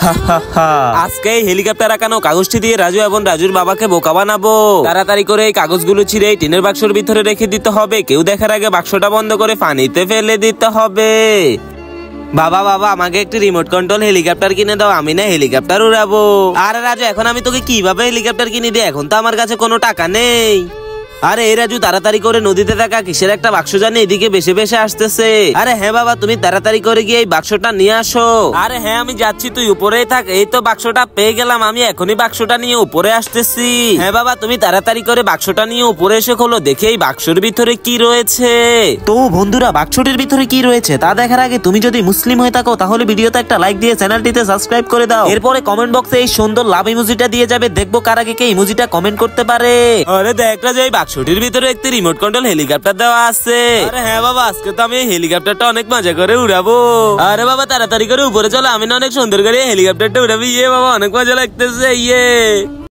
আজকে এই হেলিকপ্টার আঁকানো কাগজটি দিয়ে রাজু এবং রাজুর বাবাকে বোকা বানাবো। তাড়াতাড়ি করে এই কাগজগুলো ছিঁড়ে টিনের বাক্সের ভিতরে রেখে দিতে হবে। কেউ দেখার আগে বাক্সটা বন্ধ করে পানিতে ফেলে দিতে হবে। বাবা বাবা আমাকে একটি রিমোট কন্ট্রোল হেলিকপ্টার কিনে দাও, আমি না হেলিকপ্টার উড়াবো। আরে রাজু এখন আমি তোকে কিভাবে হেলিকপ্টার কিনে দিই? এখন তো আমার কাছে কোনো টাকা নেই। আরে এই রাজু তাড়াতাড়ি করে নদীতে থাকা কিসের একটা বাক্স জানি এদিকে বেশি বেশি আসতেছে। আরে হ্যাঁ বাবা তুমি তাড়াতাড়ি করে গিয়ে এই বাক্সটা নিয়ে আসো। আরে হ্যাঁ আমি যাচ্ছি, তুই উপরেই থাক। এই তো বাক্সটা পেয়ে গেলাম, আমি এখনই বাক্সটা নিয়ে উপরে আসতেছি। হ্যাঁ বাবা তুমি তাড়াতাড়ি করে বাক্সটা নিয়ে উপরে এসে খোলো, দেখে এই বাক্সের ভিতরে কি রয়েছে। তো বন্ধুরা বাক্সটির ভিতরে কি রয়েছে তা দেখার আগে তুমি যদি মুসলিম হয়ে থাকো তাহলে ভিডিওতে একটা লাইক দিয়ে চ্যানেলটিতে সাবস্ক্রাইব করে দাও। এরপরে কমেন্ট বক্সে এই সুন্দর লাভ ইমোজিটা দিয়ে যাবে, দেখবো কার আগে কে ইমোজিটা কমেন্ট করতে পারে। আরে দেখ রাজু এই বাক্সটির ভিতরে একটি রিমোট কন্ট্রোল হেলিকপ্টার দেওয়া আছে। আরে হ্যাঁ বাবা আজকে তো আমি এই হেলিকপ্টারটা অনেক মজা করে উড়াবো। আরে বাবা তাড়াতাড়ি করে উপরে চলো, আমি না অনেক সুন্দর করে হেলিকপ্টারটা উড়াবো। ইয়ে বাবা অনেক মজা লাগতেছে। ইয়ে